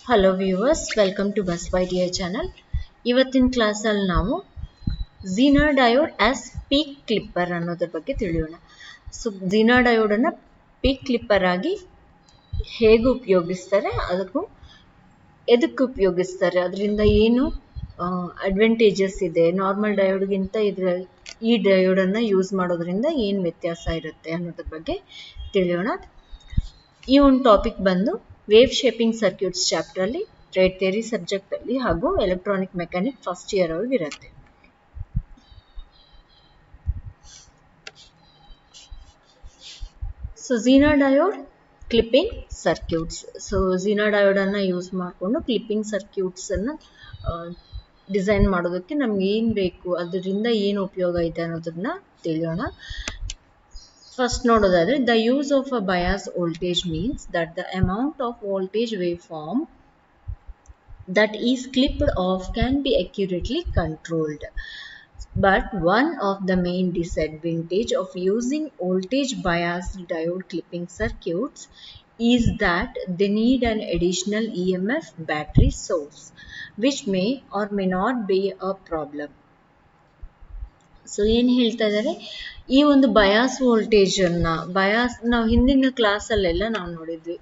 Hello viewers, welcome to bus by dear channel. ಇವತ್ತಿನ ಕ್ಲಾಸಲ್ಲಿ ನಾವು Zener diode as peak clipper ಅನ್ನೋದ್ರ ಬಗ್ಗೆ ತಿಳಿಯೋಣ. ಸೊ ಝೀನರ್ ಡಯೋಡನ್ನು ಪೀಕ್ ಕ್ಲಿಪ್ಪರ್ ಆಗಿ ಹೇಗೆ ಉಪಯೋಗಿಸ್ತಾರೆ, ಎದಕ್ಕೆ ಉಪಯೋಗಿಸ್ತಾರೆ, ಅದರಿಂದ ಏನು ಅಡ್ವಾಂಟೇಜಸ್ ಇದೆ, ನಾರ್ಮಲ್ ಡಯೋಡ್ಗಿಂತ ಈ ಡಯೋಡನ್ನು ಯೂಸ್ ಮಾಡೋದ್ರಿಂದ ಏನು ವ್ಯತ್ಯಾಸ ಇರುತ್ತೆ ಅನ್ನೋದ್ರ ಬಗ್ಗೆ ತಿಳಿಯೋಣ. ಈ ಒಂದು ಟಾಪಿಕ್ ಬಂದು ವೇವ್ ಶೇಪಿಂಗ್ ಸರ್ಕ್ಯೂಟ್ಸ್ ಚಾಪ್ಟರಲ್ಲಿ ಟ್ರೇಡ್ ಥಿಯರಿ ಸಬ್ಜೆಕ್ಟಲ್ಲಿ ಹಾಗೂ ಎಲೆಕ್ಟ್ರಾನಿಕ್ ಮೆಕ್ಯಾನಿಕ್ ಫಸ್ಟ್ ಇಯರ್ ಅವ್ರಿಗೆ ಇರುತ್ತೆ. So Zener diode clipping circuits. So Zener ಡಯೋಡನ್ನು ಯೂಸ್ ಮಾಡಿಕೊಂಡು ಕ್ಲಿಪ್ಪಿಂಗ್ ಸರ್ಕ್ಯೂಟ್ಸನ್ನು ಡಿಸೈನ್ ಮಾಡೋದಕ್ಕೆ ನಮ್ಗೆ ಏನು ಬೇಕು, ಅದರಿಂದ ಏನು ಉಪಯೋಗ ಇದೆ ಅನ್ನೋದನ್ನ ತಿಳಿಯೋಣ. First ನೋಡೋದಾದ್ರೆ, the use of a bias voltage means that the amount of voltage waveform that is clipped off can be accurately controlled. But one of the main disadvantage of using voltage biased diode clipping circuits is that they need an additional EMF battery source, which may or may not be a problem. So ಏನು ಹೇಳ್ತಾ ಇದ್ದಾರೆ, ಈ ಒಂದು bias ವೋಲ್ಟೇಜನ್ನು ನಾವು ಹಿಂದಿನ ಕ್ಲಾಸಲ್ಲೆಲ್ಲ ನಾವು ನೋಡಿದ್ವಿ.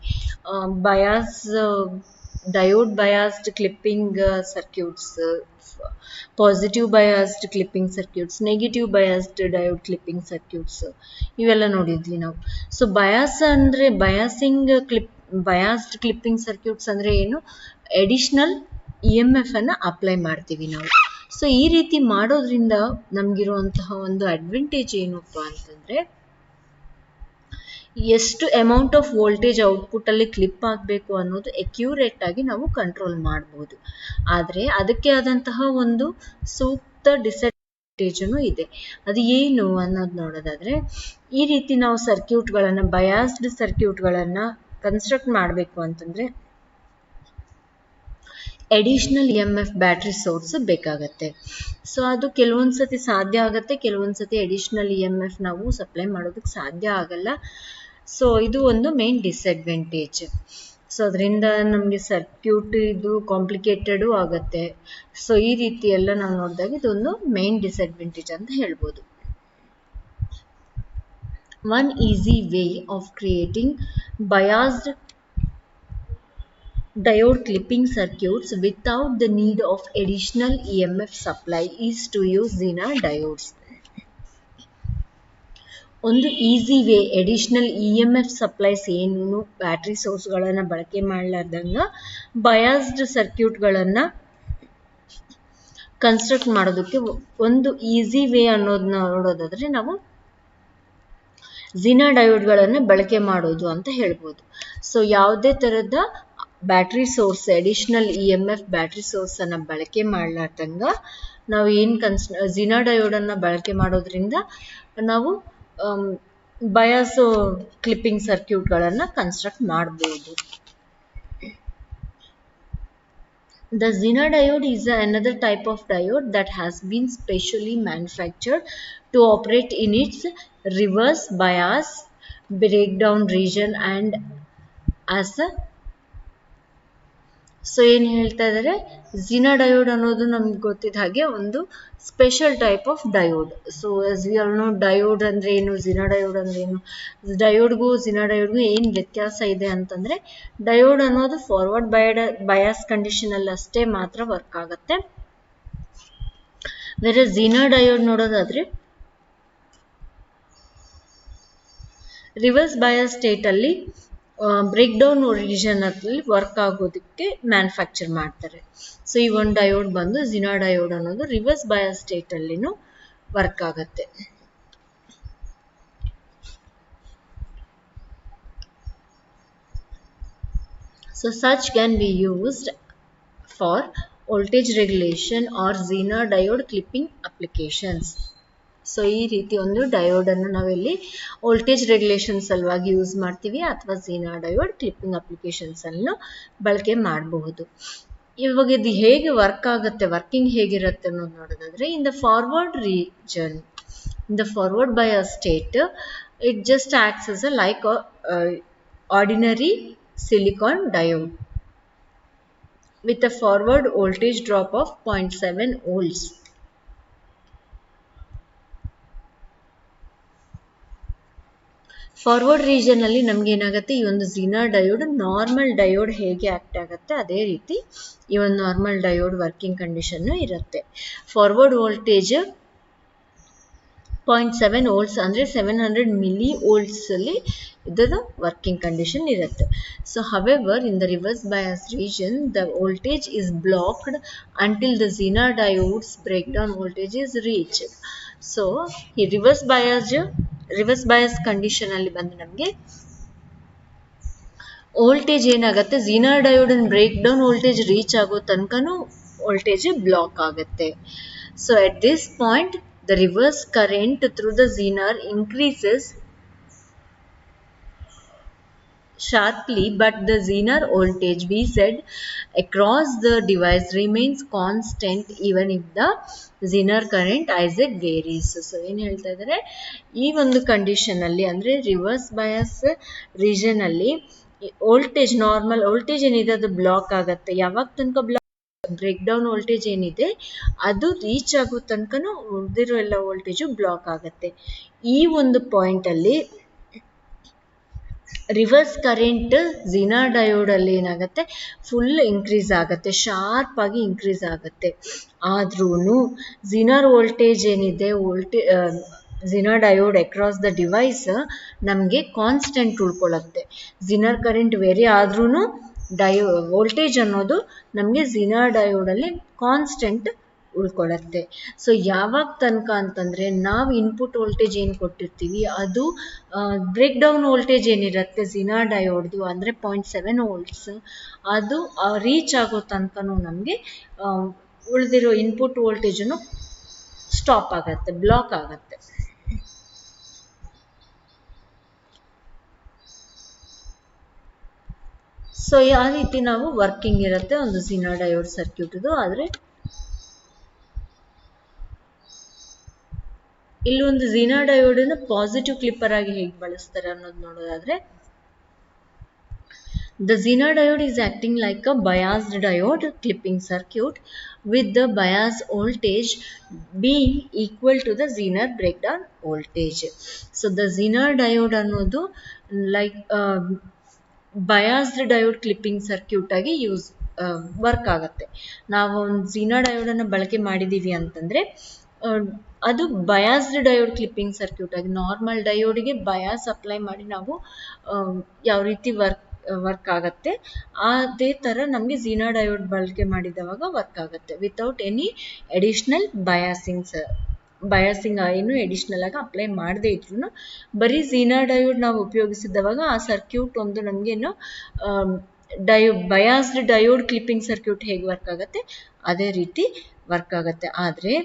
Diode biased clipping circuits, positive biased clipping circuits, negative biased diode clipping circuits, ಇವೆಲ್ಲ ನೋಡಿದ್ವಿ ನಾವು. ಸೊ ಬಯಾಸ್ಡ್ ಕ್ಲಿಪ್ಪಿಂಗ್ ಸರ್ಕ್ಯೂಟ್ಸ್ ಅಂದರೆ ಏನು, ಎಡಿಷ್ನಲ್ EMF ಅನ್ನು ಅಪ್ಲೈ ಮಾಡ್ತೀವಿ ನಾವು. ಸೊ ಈ ರೀತಿ ಮಾಡೋದ್ರಿಂದ ನಮಗಿರುವಂತಹ ಒಂದು ಅಡ್ವಾಂಟೇಜ್ ಏನಪ್ಪ ಅಂತಂದರೆ, ಎಷ್ಟು ಅಮೌಂಟ್ ಆಫ್ ವೋಲ್ಟೇಜ್ ಔಟ್ಪುಟ್ಟಲ್ಲಿ ಕ್ಲಿಪ್ ಆಗಬೇಕು ಅನ್ನೋದು ಅಕ್ಯುರೇಟ್ ಆಗಿ ನಾವು ಕಂಟ್ರೋಲ್ ಮಾಡ್ಬೋದು. ಆದರೆ ಅದಕ್ಕೆ ಆದಂತಹ ಒಂದು ಸೂಕ್ತ ಡಿಸಡ್ವಾಂಟೇಜೂ ಇದೆ. ಅದು ಏನು ಅನ್ನೋದು ನೋಡೋದಾದರೆ, ಈ ರೀತಿ ನಾವು ಬಯಾಸ್ಡ್ ಸರ್ಕ್ಯೂಟ್ಗಳನ್ನು ಕನ್ಸ್ಟ್ರಕ್ಟ್ ಮಾಡಬೇಕು ಅಂತಂದರೆ ಅಡಿಷ್ನಲ್ EMF ಬ್ಯಾಟ್ರಿ ಸೋರ್ಸ್ ಬೇಕಾಗತ್ತೆ. ಸೊ ಅದು ಕೆಲವೊಂದು ಸತಿ ಸಾಧ್ಯ ಆಗುತ್ತೆ, ಕೆಲವೊಂದು ಸತಿ ಅಡಿಷ್ನಲ್ EMF ನಾವು ಸಪ್ಲೈ ಮಾಡೋದಕ್ಕೆ ಸಾಧ್ಯ ಆಗಲ್ಲ. ಸೊ ಇದು ಒಂದು ಮೇನ್ ಡಿಸಡ್ವಾಂಟೇಜ್. ಸೊ ಅದರಿಂದ ನಮಗೆ ಸರ್ಕ್ಯೂಟ್ ಇದು ಕಾಂಪ್ಲಿಕೇಟೆಡು ಆಗುತ್ತೆ. ಸೊ ಈ ರೀತಿ ಎಲ್ಲ ನಾವು ನೋಡಿದಾಗ ಇದೊಂದು ಮೇನ್ ಡಿಸಡ್ವಾಂಟೇಜ್ ಅಂತ ಹೇಳ್ಬೋದು. One easy way of creating biased diode clipping circuits without the need of additional EMF supply is to use Zener diodes. ಒಂದು easy way, additional EMF supplies ಏನು ಬ್ಯಾಟ್ರಿ ಸೋರ್ಸ್ಗಳನ್ನು ಬಳಕೆ ಮಾಡಲಾರ್ದಂಗ ಬಯಾಸ್ಡ್ ಸರ್ಕ್ಯೂಟ್ಗಳನ್ನು ಕನ್ಸ್ಟ್ರಕ್ಟ್ ಮಾಡೋದಕ್ಕೆ ಒಂದು easy way ಅನ್ನೋದನ್ನ ನೋಡೋದಾದ್ರೆ ನಾವು Zener ಡಯೋಡ್ಗಳನ್ನು ಬಳಕೆ ಮಾಡೋದು ಅಂತ ಹೇಳ್ಬೋದು. ಸೊ ಯಾವುದೇ ಥರದ battery source, additional EMF battery ಸೋರ್ಸನ್ನು ಬಳಕೆ ಮಾಡಲಾರ್ದಂಗ ನಾವು ಝೀನರ್ ಡಯೋಡನ್ನು ಬಳಕೆ ಮಾಡೋದ್ರಿಂದ ನಾವು ಬಯಾಸ್ ಕ್ಲಿಪ್ಪಿಂಗ್ ಸರ್ಕ್ಯೂಟ್ಗಳನ್ನು ಕನ್ಸ್ಟ್ರಕ್ಟ್ ಮಾಡ್ಬೋದು. The Zener diode is another type of diode that has been specially manufactured to operate in its reverse bias breakdown region and as a so ಏನು ಹೇಳ್ತಾ ಇದ್ದಾರೆ, ಝೀನರ್ ಡಯೋಡ್ ಅನ್ನೋದು ನಮ್ಗೆ ಗೊತ್ತಿದ್ದ ಹಾಗೆ ಒಂದು special type of diode. So as we all know, diode ಅಂದರೆ ಏನು, ಝೀನರ್ ಡಯೋಡ್ ಅಂದರೆ ಏನು, ಝೀನರ್ ಡಯೋಡ್ಗೂ ಏನು ವ್ಯತ್ಯಾಸ ಇದೆ ಅಂತಂದರೆ, ಡಯೋಡ್ ಅನ್ನೋದು ಫಾರ್ವರ್ಡ್ ಬಯಾಸ್ ಕಂಡೀಷನಲ್ಲಿ ಅಷ್ಟೇ ಮಾತ್ರ ವರ್ಕ್ ಆಗುತ್ತೆ. ಬೇರೆ ಝೀನರ್ ಡಯೋಡ್ ನೋಡೋದಾದರೆ ರಿವರ್ಸ್ ಬಯಾಸ್ ಸ್ಟೇಟಲ್ಲಿ ಬ್ರೇಕ್ ಡೌನ್ ರೀಜನ್ ಅಲ್ಲಿ ವರ್ಕ್ ಆಗೋದಕ್ಕೆ ಮ್ಯಾನುಫ್ಯಾಕ್ಚರ್ ಮಾಡ್ತಾರೆ. ಸೊ ಈ ಒಂದು ಡಯೋಡ್ ಬಂದು ಝೀನರ್ ಡಯೋಡ್ ಅನ್ನೋದು ರಿವರ್ಸ್ ಬಯಾಸ್ ಸ್ಟೇಟ್ ಅಲ್ಲಿನೂ ವರ್ಕ್ ಆಗುತ್ತೆ. So such can be used for voltage regulation or Zener diode clipping applications. So ಈ ರೀತಿ ಒಂದು ಡಯೋಡನ್ನು ನಾವಿಲ್ಲಿ ವೋಲ್ಟೇಜ್ ರೆಗ್ಯುಲೇಷನ್ ಸಲುವಾಗಿ ಯೂಸ್ ಮಾಡ್ತೀವಿ, ಅಥವಾ ಝೀನರ್ ಡಯೋಡ್ ಕ್ಲಿಪ್ಪಿಂಗ್ ಅಪ್ಲಿಕೇಶನ್ಸ್ ಅನ್ನು ಬಳಕೆ ಮಾಡಬಹುದು. ಇವಾಗ ಇದು ಹೇಗೆ ವರ್ಕ್ ಆಗುತ್ತೆ, ವರ್ಕಿಂಗ್ ಹೇಗಿರುತ್ತೆ ಅನ್ನೋದು ನೋಡೋದಾದ್ರೆ, in the forward region, in the forward bias state, it just acts as a like ordinary silicon diode. with a forward voltage drop of 0.7 volts. Forward region ಅಲ್ಲಿ ನಮ್ಗೆ ಏನಾಗುತ್ತೆ, ಈ ಒಂದು ಝೀನರ್ ಡಯೋಡ್ ನಾರ್ಮಲ್ ಡಯೋಡ್ ಹೇಗೆ act ಆಗುತ್ತೆ ಅದೇ ರೀತಿ ಈ ಒಂದು ನಾರ್ಮಲ್ ಡಯೋಡ್ ವರ್ಕಿಂಗ್ ಕಂಡೀಷನ್ ಇರುತ್ತೆ. ಫಾರ್ವರ್ಡ್ ವೋಲ್ಟೇಜ್ 0.7 ವೋಲ್ಟ್ಸ್ ಅಂದರೆ 700 ಮಿಲಿ ವೋಲ್ಟ್ಸ್ ಅಲ್ಲಿ ಇದರ ವರ್ಕಿಂಗ್ ಕಂಡೀಷನ್ ಇರುತ್ತೆ. So however in the reverse bias region the voltage is blocked until the Zener diodes break down voltage is reached. So ಈ reverse bias condition ಅಲ್ಲಿ ಬಂದು ನಮಗೆ voltage ಏನಾಗುತ್ತೆ, Zener diode break down voltage reach ಆಗೋ ತನಕನೂ voltage block ಆಗುತ್ತೆ. So at this point the reverse current through the zener increases sharply, but the zener voltage Vz across the device remains constant even if the zener current Iz varies. So ಏನು ಹೇಳ್ತಾ ಇದ್ದಾರೆ, ಈ ಒಂದು condition ಅಲ್ಲಿ ಅಂದರೆ reverse bias region ಅಲ್ಲಿ voltage normal voltage ಏನಿದೆ ಅದು ಬ್ಲಾಕ್ ಆಗುತ್ತೆ. ಯಾವಾಗ ತನಕ ಬ್ಲಾಕ್, ಬ್ರೇಕ್ ಡೌನ್ ವೋಲ್ಟೇಜ್ ಏನಿದೆ ಅದು ರೀಚ್ ಆಗೋ ತನಕನೂ ಉಳಿದಿರೋ ಎಲ್ಲ ವೋಲ್ಟೇಜು ಬ್ಲಾಕ್ ಆಗುತ್ತೆ. ಈ ಒಂದು ಪಾಯಿಂಟ್ ಅಲ್ಲಿ ರಿವರ್ಸ್ ಕರೆಂಟ್ ಝೀನರ್ ಡಯೋಡ್ ಅಲ್ಲಿ ಏನಾಗುತ್ತೆ, ಫುಲ್ ಇನ್ಕ್ರೀಸ್ ಆಗುತ್ತೆ, ಶಾರ್ಪ್ ಆಗಿ ಇನ್ಕ್ರೀಸ್ ಆಗುತ್ತೆ. ಆದ್ರೂ ಝೀನರ್ ವೋಲ್ಟೇಜ್ ಏನಿದೆ Zener diode across the device ನಮಗೆ ಕಾನ್ಸ್ಟೆಂಟ್ ಉಳ್ಕೊಳ್ಳುತ್ತೆ. ಝೀನರ್ ಕರೆಂಟ್ ವೇರಿ ಆದ್ರೂ ವೋಲ್ಟೇಜ್ ಅನ್ನೋದು ನಮಗೆ ಝೀನರ್ ಡಯೋಡ್ ಅಲ್ಲಿ ಕಾನ್ಸ್ಟೆಂಟ್ ಉಳ್ಕೊಳ್ಳುತ್ತೆ. ಸೊ ಯಾವಾಗ ತನಕ ಅಂತಂದ್ರೆ ನಾವು ಇನ್ಪುಟ್ ವೋಲ್ಟೇಜ್ ಏನು ಕೊಟ್ಟಿರ್ತೀವಿ ಅದು ಬ್ರೇಕ್ ಡೌನ್ ವೋಲ್ಟೇಜ್ ಏನಿರುತ್ತೆ ಝೀನರ್ ಡಯೋಡ್ದು ಅಂದರೆ 0.7 ವೋಲ್ಟ್ಸ್ ಅದು ರೀಚ್ ಆಗೋ ತನಕನೂ ನಮಗೆ ಉಳಿದಿರೋ ಇನ್ಪುಟ್ ವೋಲ್ಟೇಜನ್ನು ಸ್ಟಾಪ್ ಆಗತ್ತೆ, ಬ್ಲಾಕ್ ಆಗತ್ತೆ. ಸೊ ಆ ರೀತಿ ನಾವು ವರ್ಕಿಂಗ್ ಇರುತ್ತೆ ಒಂದು ಝೀನರ್ ಡಯೋಡ್ ಸರ್ಕ್ಯೂಟ್ ಇದು. ಆದರೆ ಇಲ್ಲಿ ಒಂದು ಝೀನರ್ ಡಯೋಡ್ ಅನ್ನು ಪಾಸಿಟಿವ್ ಕ್ಲಿಪ್ಪರ್ ಆಗಿ ಹೇಗೆ ಬಳಸ್ತಾರೆ ಅನ್ನೋದು ನೋಡೋದಾದ್ರೆ, the zener diode is acting like a biased diode clipping circuit with the bias voltage being equal to the zener breakdown voltage. So the zener diode ಅನ್ನೋದು like biased diode clipping circuit ಆಗಿ work ಆಗುತ್ತೆ. ನಾವು ಒಂದು Zener diode ಅನ್ನು ಬಳಕೆ ಮಾಡಿದೀವಿ ಅಂತಂದ್ರೆ ಅದು ಬಯಾಸ್ಡ್ ಡಯೋಡ್ ಕ್ಲಿಪ್ಪಿಂಗ್ ಸರ್ಕ್ಯೂಟ್ ಆಗಿ, ನಾರ್ಮಲ್ ಡಯೋಡ್ಗೆ ಬಯಾಸ್ ಅಪ್ಲೈ ಮಾಡಿ ನಾವು ಯಾವ ರೀತಿ ವರ್ಕ್ ಆಗುತ್ತೆ ಅದೇ ಥರ ನಮಗೆ ಝೀನರ್ ಡಯೋಡ್ ಬಳಕೆ ಮಾಡಿದವಾಗ ವರ್ಕ್ ಆಗುತ್ತೆ ವಿತೌಟ್ ಎನಿ ಅಡಿಷ್ನಲ್ ಬಯಾಸಿಂಗ್ ಏನು ಅಡಿಷ್ನಲ್ ಆಗಿ ಅಪ್ಲೈ ಮಾಡದೇ ಇದ್ರು ಬರೀ ಝೀನರ್ ಡಯೋಡ್ ನಾವು ಉಪಯೋಗಿಸಿದವಾಗ ಆ ಸರ್ಕ್ಯೂಟ್ ಒಂದು ನಮಗೇನು ಬಯಾಸ್ಡ್ ಡಯೋಡ್ ಕ್ಲಿಪ್ಪಿಂಗ್ ಸರ್ಕ್ಯೂಟ್ ಹೇಗೆ ವರ್ಕ್ ಆಗುತ್ತೆ ಅದೇ ರೀತಿ ವರ್ಕ್ ಆಗುತ್ತೆ. ಆದರೆ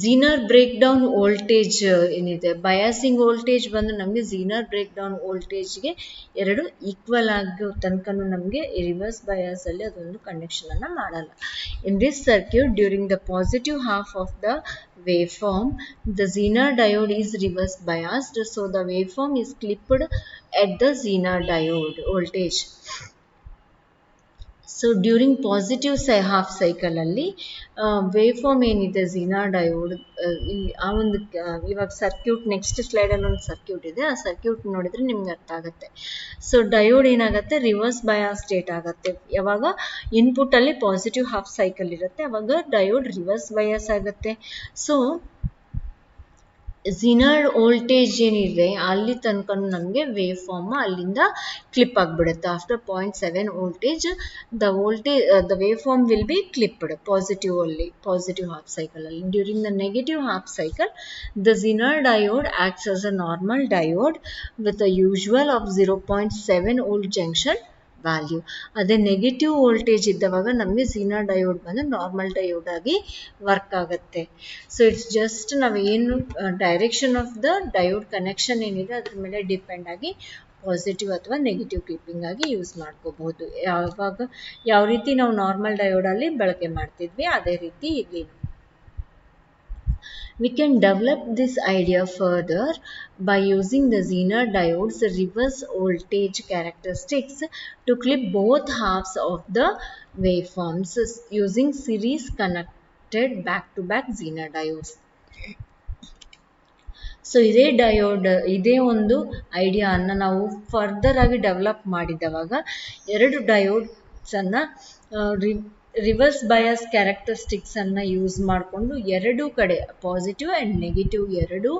ಝೀನರ್ ಬ್ರೇಕ್ ಡೌನ್ ವೋಲ್ಟೇಜ್ ಏನಿದೆ, ಬಯಾಸಿಂಗ್ ವೋಲ್ಟೇಜ್ ಬಂದು ನಮಗೆ ಝೀನರ್ ಬ್ರೇಕ್ ಡೌನ್ ವೋಲ್ಟೇಜ್ಗೆ ಎರಡು ಈಕ್ವಲ್ ಆಗೋ ತನಕನೂ ನಮಗೆ ರಿವರ್ಸ್ ಬಯಾಸ್ ಅಲ್ಲಿ ಅದೊಂದು ಕಂಡಕ್ಷನ್ ಅನ್ನ ಮಾಡಲ್ಲ. In this circuit during the positive half of the waveform the zener diode is reverse biased, so the waveform is clipped at the zener diode voltage. So during positive half cycle ಅಲ್ಲಿ wave form ಏನಿದೆ Zener diode ಇಲ್ಲಿ ಆ ಒಂದು ಇವಾಗ circuit next ಸ್ಲೈಡಲ್ಲಿ ಒಂದು circuit ಇದೆ, ಆ circuit ನೋಡಿದ್ರೆ ನಿಮ್ಗೆ ಅರ್ಥ ಆಗುತ್ತೆ. ಸೊ ಡಯೋಡ್ ಏನಾಗುತ್ತೆ ರಿವರ್ಸ್ ಬಯಾಸ್ ಸ್ಟೇಟ್ ಆಗುತ್ತೆ. ಯಾವಾಗ ಇನ್ಪುಟ್ ಅಲ್ಲಿ ಪಾಸಿಟಿವ್ ಹಾಫ್ ಸೈಕಲ್ ಇರುತ್ತೆ ಅವಾಗ ಡಯೋಡ್ ರಿವರ್ಸ್ ಬಯಾಸ್ ಆಗುತ್ತೆ. ಸೊ ಝೀನರ್ ವೋಲ್ಟೇಜ್ ಏನಿದೆ ಅಲ್ಲಿ ತನಕ ನಮಗೆ ವೇವ್ ಫಾರ್ಮ್ ಅಲ್ಲಿಂದ ಕ್ಲಿಪ್ ಆಗಿಬಿಡುತ್ತೆ. After 0.7 voltage the waveform will be clipped positive half cycle ಅಲ್ಲಿ. During the negative half cycle the Zener diode acts as a normal diode with a usual of 0.7 volt junction value. ಅದೇ negative voltage ಇದ್ದವಾಗ ನಮಗೆ Zener diode ಬಂದು normal diode ಆಗಿ work ಆಗುತ್ತೆ. So it's just ನಾವೇನು direction of the diode connection ಏನಿದೆ ಅದ್ರ ಮೇಲೆ depend ಆಗಿ ಪಾಸಿಟಿವ್ ಅಥವಾ ನೆಗೆಟಿವ್ ಕ್ಲಿಪ್ಪಿಂಗ್ ಆಗಿ ಯೂಸ್ ಮಾಡ್ಕೋಬಹುದು. ಯಾವ ರೀತಿ ನಾವು ನಾರ್ಮಲ್ ಡಯೋಡ್ ಅಲ್ಲಿ ಬಳಕೆ ಮಾಡ್ತಿದ್ವಿ ಅದೇ ರೀತಿ ಇಲ್ಲಿ. We can develop this idea further by using the Zener diode's reverse voltage characteristics to clip both halves of the waveforms using series connected back-to-back Zener diodes. So ಇದೇ ಒಂದು ಐಡಿಯಾವನ್ನು ನಾವು ಫರ್ದರ್ ಆಗಿ ಡೆವಲಪ್ ಮಾಡಿದವಾಗ ಎರಡು ಡಯೋಡ್ಸನ್ನು ರಿವರ್ಸ್ ಬಯಾಸ್ ಕ್ಯಾರೆಕ್ಟರಿಸ್ಟಿಕ್ಸನ್ನು ಯೂಸ್ ಮಾಡಿಕೊಂಡು ಎರಡೂ ಕಡೆ positive and negative ಎರಡೂ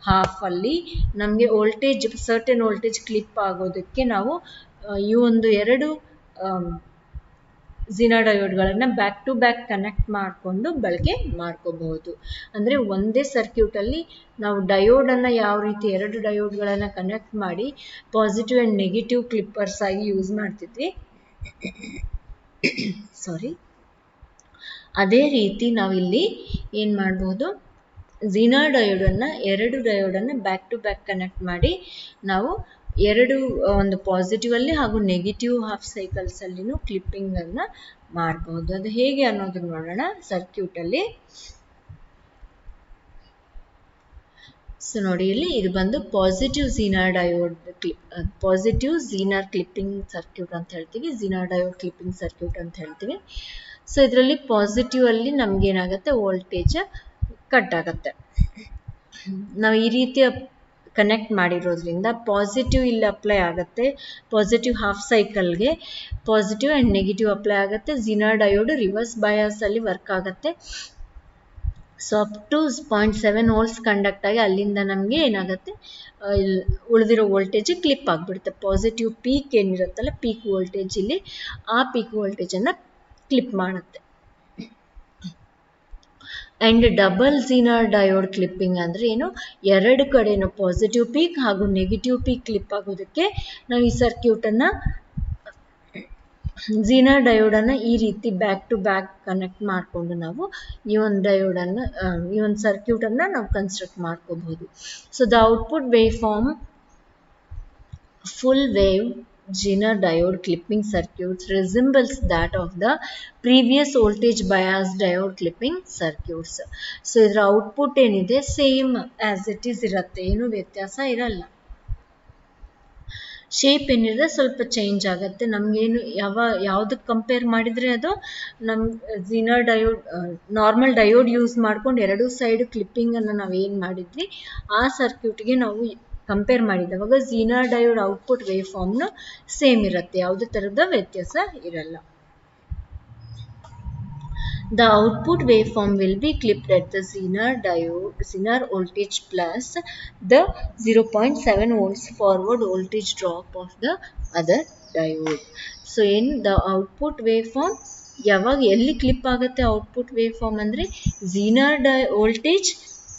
ಹಾಫಲ್ಲಿ ನಮಗೆ ವೋಲ್ಟೇಜ್ ಸರ್ಟೆನ್ ವೋಲ್ಟೇಜ್ ಕ್ಲಿಪ್ ಆಗೋದಕ್ಕೆ ನಾವು ಈ ಒಂದು ಎರಡು ಝೀನರ್ ಡಯೋಡ್ಗಳನ್ನು ಬ್ಯಾಕ್ ಟು ಬ್ಯಾಕ್ ಕನೆಕ್ಟ್ ಮಾಡಿಕೊಂಡು ಬಳಕೆ ಮಾಡ್ಕೋಬಹುದು. ಅಂದರೆ ಒಂದೇ ಸರ್ಕ್ಯೂಟಲ್ಲಿ ನಾವು ಡಯೋಡನ್ನು ಯಾವ ರೀತಿ ಎರಡು ಡಯೋಡ್ಗಳನ್ನು ಕನೆಕ್ಟ್ ಮಾಡಿ ಪಾಸಿಟಿವ್ ಆ್ಯಂಡ್ ನೆಗೆಟಿವ್ ಕ್ಲಿಪ್ಪರ್ಸ್ ಆಗಿ ಯೂಸ್ ಮಾಡ್ತಿದ್ವಿ ಅದೇ ರೀತಿ ನಾವಿಲ್ಲಿ ಏನು ಮಾಡ್ಬೋದು, ಝೀನರ್ ಎರಡು ಡಯೋಡನ್ನು ಬ್ಯಾಕ್ ಟು ಬ್ಯಾಕ್ ಕನೆಕ್ಟ್ ಮಾಡಿ ನಾವು ಎರಡು ಒಂದು ಪಾಸಿಟಿವ್ ಅಲ್ಲಿ ಹಾಗೂ ನೆಗೆಟಿವ್ ಹಾಫ್ ಸೈಕಲ್ಸ್ ಅಲ್ಲಿನೂ ಕ್ಲಿಪ್ಪಿಂಗ್ ಅನ್ನ ಮಾಡಬಹುದು. ಅದು ಹೇಗೆ ಅನ್ನೋದನ್ನ ನೋಡೋಣ ಸರ್ಕ್ಯೂಟಲ್ಲಿ. ಸೊ ನೋಡಿ, ಇಲ್ಲಿ ಇದು ಬಂದು positive Zener diode positive Zener clipping circuit ಅಂತ ಹೇಳ್ತೀವಿ, ಝೀನರ್ ಡಯೋಡ್ ಕ್ಲಿಪ್ಪಿಂಗ್ ಸರ್ಕ್ಯೂಟ್ ಅಂತ ಹೇಳ್ತೀವಿ. ಸೊ ಇದರಲ್ಲಿ ಪಾಸಿಟಿವ್ ಅಲ್ಲಿ ನಮ್ಗೆ ಏನಾಗುತ್ತೆ, ವೋಲ್ಟೇಜ್ ಕಟ್ ಆಗುತ್ತೆ. ನಾವು ಈ ರೀತಿಯ ಕನೆಕ್ಟ್ ಮಾಡಿರೋದ್ರಿಂದ ಪಾಸಿಟಿವ್ ಇಲ್ಲಿ ಅಪ್ಲೈ ಆಗುತ್ತೆ, ಪಾಸಿಟಿವ್ ಹಾಫ್ ಸೈಕಲ್ಗೆ ಪಾಸಿಟಿವ್ ಆ್ಯಂಡ್ ನೆಗೆಟಿವ್ ಅಪ್ಲೈ ಆಗುತ್ತೆ. ಝೀನರ್ ಡಯೋಡ್ ರಿವರ್ಸ್ ಬಯಾಸ್ ಅಲ್ಲಿ ವರ್ಕ್ ಆಗುತ್ತೆ. So up to 0.7 volts conduct ಆಗಿ ಅಲ್ಲಿಂದ ನಮಗೆ ಏನಾಗುತ್ತೆ, ಉಳಿದಿರೋ ವೋಲ್ಟೇಜ್ ಕ್ಲಿಪ್ ಆಗಿಬಿಡುತ್ತೆ. ಪಾಸಿಟಿವ್ ಪೀಕ್ ಏನಿರುತ್ತಲ್ಲ, ಪೀಕ್ ವೋಲ್ಟೇಜ್ ಇಲ್ಲಿ ಆ ಪೀಕ್ ವೋಲ್ಟೇಜನ್ನು ಕ್ಲಿಪ್ ಮಾಡುತ್ತೆ. And double Zener diode clipping ಅಂದರೆ ಏನು, ಎರಡು ಕಡೆನೂ ಪಾಸಿಟಿವ್ ಪೀಕ್ ಹಾಗೂ ನೆಗೆಟಿವ್ ಪೀಕ್ ಕ್ಲಿಪ್ ಆಗೋದಕ್ಕೆ ನಾವು ಈ ಸರ್ಕ್ಯೂಟನ್ನು ಝೀನರ್ ಡಯೋಡನ್ನು ಈ ರೀತಿ ಬ್ಯಾಕ್ ಟು ಬ್ಯಾಕ್ ಕನೆಕ್ಟ್ ಮಾಡಿಕೊಂಡು ನಾವು ಈ ಒಂದು ಡಯೋಡನ್ನು ಈ ಒಂದು ಸರ್ಕ್ಯೂಟನ್ನು ನಾವು ಕನ್ಸ್ಟ್ರಕ್ಟ್ ಮಾಡ್ಕೋಬಹುದು. So the output waveform full wave Zener diode clipping circuits resembles that of the previous voltage bias diode clipping circuits. So ಇದರ ಔಟ್ಪುಟ್ ಏನಿದೆ ಸೇಮ್ ಆಸ್ ಇಟ್ ಈಸ್ ಇರುತ್ತೆ, ಏನು ವ್ಯತ್ಯಾಸ ಇರಲ್ಲ. ಶೇಪ್ ಏನಿದೆ ಸ್ವಲ್ಪ ಚೇಂಜ್ ಆಗುತ್ತೆ. ನಮಗೇನು ಯಾವುದಕ್ಕೆ ಕಂಪೇರ್ ಮಾಡಿದರೆ ಅದು ನಮ್ಮ Zener diode normal diode use ಮಾಡ್ಕೊಂಡು ಎರಡೂ ಸೈಡ್ ಕ್ಲಿಪ್ಪಿಂಗನ್ನು ನಾವು ಏನು ಮಾಡಿದ್ವಿ ಆ ಸರ್ಕ್ಯೂಟ್ಗೆ ನಾವು ಕಂಪೇರ್ ಮಾಡಿದವಾಗ ಝೀನರ್ ಡಯೋಡ್ ಔಟ್ಪುಟ್ ವೇವ್ ಫಾರ್ಮ್ನು ಸೇಮ್ ಇರುತ್ತೆ, ಯಾವುದೇ ಥರದ ವ್ಯತ್ಯಾಸ ಇರಲ್ಲ. The output waveform will be clipped at the Zener voltage plus the 0.7 volts forward voltage drop of the other diode. So in the output waveform ಯಾವಾಗ ಎಲ್ಲಿ clip ಆಗುತ್ತೆ output wave form ಅಂದರೆ Zener voltage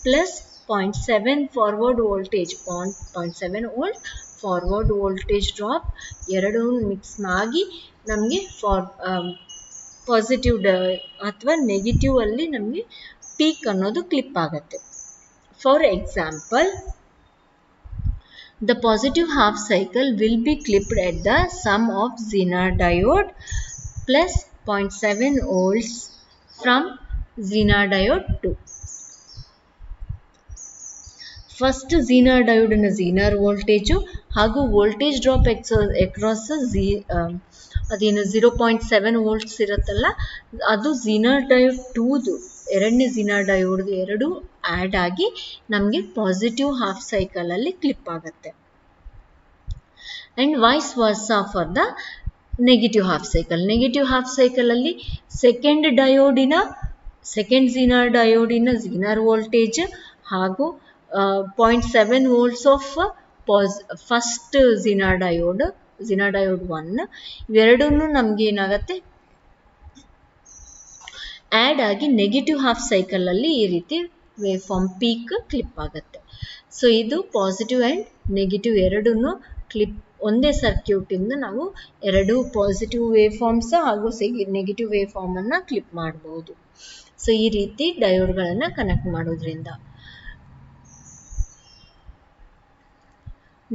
plus 0.7 forward voltage 0.7 volt forward voltage drop ಎರಡೂ mix ಆಗಿ ನಮಗೆ positive ಅಥವಾ negative ಅಲ್ಲಿ ನಮಗೆ ಪೀಕ್ ಅನ್ನೋದು ಕ್ಲಿಪ್ ಆಗುತ್ತೆ. For example, the positive half cycle will be clipped at the sum of Zener diode plus 0.7 volts from Zener diode 2. First Zener ಡಯೋಡಿನ Zener voltage ಹಾಗೂ ವೋಲ್ಟೇಜ್ ಡ್ರಾಪ್ ಅಕ್ರಾಸ್ ಅದೇನು 0.7 volts ಇರುತ್ತಲ್ಲ ಅದು Zener diode 2ದು ಎರಡನೇ Zener ಡಯೋಡ್ದು ಎರಡು add ಆಗಿ ನಮಗೆ positive half ಸೈಕಲಲ್ಲಿ ಕ್ಲಿಪ್ ಆಗುತ್ತೆ. And vice versa for the negative half cycle. Negative half ಸೈಕಲಲ್ಲಿ ಸೆಕೆಂಡ್ ಝೀನರ್ ಡಯೋಡಿನ ಝೀನರ್ ವೋಲ್ಟೇಜ್ ಹಾಗೂ 0.7 volts of first Zener diode 1 ಇವೆರಡೂ ನಮಗೆ ಏನಾಗುತ್ತೆ ಆ್ಯಡ್ ಆಗಿ ನೆಗೆಟಿವ್ ಹಾಫ್ ಸೈಕಲಲ್ಲಿ ಈ ರೀತಿ ವೇವ್ ಫಾರ್ಮ್ ಪೀಕ್ ಕ್ಲಿಪ್ ಆಗುತ್ತೆ. ಸೊ ಇದು ಪಾಸಿಟಿವ್ ಆ್ಯಂಡ್ ನೆಗೆಟಿವ್ ಎರಡೂ ಕ್ಲಿಪ್ ಒಂದೇ ಸರ್ಕ್ಯೂಟಿಂದ ನಾವು ಎರಡು ಪಾಸಿಟಿವ್ ವೇವ್ ಫಾರ್ಮ್ಸ್ ಹಾಗೂ ನೆಗೆಟಿವ್ ವೇವ್ ಫಾರ್ಮನ್ನು ಕ್ಲಿಪ್ ಮಾಡಬಹುದು. ಸೊ ಈ ರೀತಿ ಡಯೋಡ್ಗಳನ್ನು ಕನೆಕ್ಟ್ ಮಾಡೋದ್ರಿಂದ.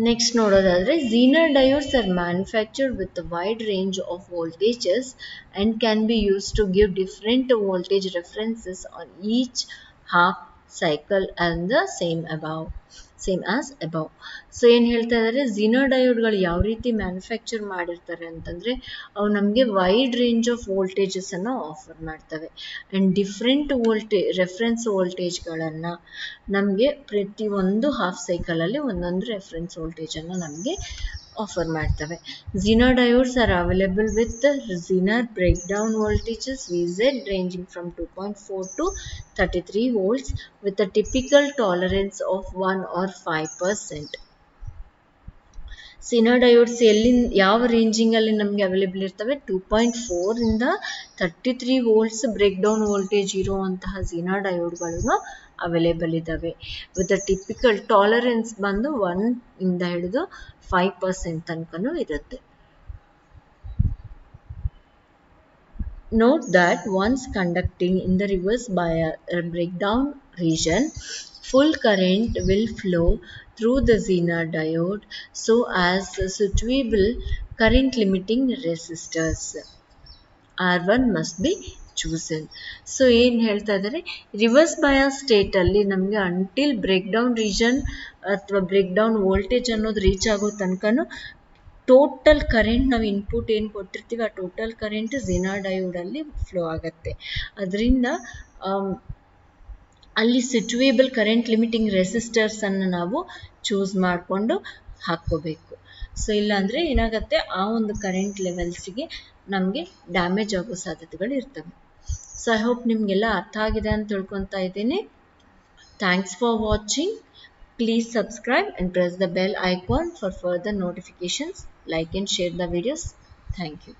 ನೆಕ್ಸ್ಟ್ ನೋಡೋದಾದರೆ Zener diodes are manufactured with wide range of voltages and can be use to give different voltage references on each half cycle and the same as above. So ಏನು ಹೇಳ್ತಾ ಇದ್ದಾರೆ, Zener ಡಯೋಡ್ಗಳು ಯಾವ ರೀತಿ manufacture ಮಾಡಿರ್ತಾರೆ ಅಂತಂದರೆ, ಅವು ನಮಗೆ ವೈಡ್ ರೇಂಜ್ ಆಫ್ ವೋಲ್ಟೇಜಸನ್ನು ಆಫರ್ ಮಾಡ್ತವೆ. ಆ್ಯಂಡ್ ಡಿಫ್ರೆಂಟ್ ರೆಫರೆನ್ಸ್ ವೋಲ್ಟೇಜ್ಗಳನ್ನು ನಮಗೆ ಪ್ರತಿಯೊಂದು ಹಾಫ್ ಸೈಕಲಲ್ಲಿ ಒಂದೊಂದು ರೆಫರೆನ್ಸ್ ವೋಲ್ಟೇಜನ್ನು ನಮಗೆ ಆಫರ್ ಮಾಡ್ತವೆ. Zener diodes are available with the Zener breakdown voltages Vz ranging from 2.4 to 33 volts with a typical tolerance of 1 or 5%. Zener diodes ಯಾವ ರೇಂಜಿಂಗಲ್ಲಿ ನಮಗೆ available ಇರ್ತವೆ, 2.4 ಇಂದ 33 ವೋಲ್ಟ್ಸ್ ಬ್ರೇಕ್ಡೌನ್ ವೋಲ್ಟೇಜ್ ಇರುವಂತಹ Zener ಡಯೋಡ್ಗಳನ್ನು ಅವೈಲೇಬಲ್ ಇದ್ದಾವೆ. With the typical tolerance ಬಂದು 1 ಇಂದ ಹಿಡಿದು 5% ತನಕನೂ ಇರುತ್ತೆ. Note that once conducting in the reverse breakdown region, full current will flow through the Zener diode so as suitable current limiting resistors R1 must be chosen. So ಏನು ಹೇಳ್ತಾ ಇದ್ದಾರೆ, reverse bias ಸ್ಟೇಟಲ್ಲಿ ನಮಗೆ until breakdown region ಅಥವಾ breakdown voltage ಅನ್ನೋದು reach ಆಗೋ ತನಕನೂ total current ನಾವು input ಏನು ಕೊಟ್ಟಿರ್ತೀವಿ ಆ ಟೋಟಲ್ ಕರೆಂಟ್ ಝೀನರ್ ಡಯೋಡಲ್ಲಿ ಫ್ಲೋ ಆಗುತ್ತೆ. ಅದರಿಂದ ಅಲ್ಲಿ ಸಿಚುವೇಬಲ್ ಕರೆಂಟ್ ಲಿಮಿಟಿಂಗ್ ರೆಸಿಸ್ಟರ್ಸನ್ನು ನಾವು ಚೂಸ್ ಮಾಡಿಕೊಂಡು ಹಾಕ್ಕೋಬೇಕು. ಸೊ ಇಲ್ಲಾಂದರೆ ಏನಾಗುತ್ತೆ, ಆ ಒಂದು ಕರೆಂಟ್ ಲೆವೆಲ್ಸಿಗೆ ನಮಗೆ ಡ್ಯಾಮೇಜ್ ಆಗೋ ಸಾಧ್ಯತೆಗಳು ಇರ್ತವೆ. ಸೊ ಐ ಹೋಪ್ ನಿಮಗೆಲ್ಲ ಅರ್ಥ ಆಗಿದೆ ಅಂತ ತಿಳ್ಕೊತಾ ಇದ್ದೀನಿ. Thanks for watching. Please subscribe and press the bell icon for further notifications. Like and share the videos. Thank you.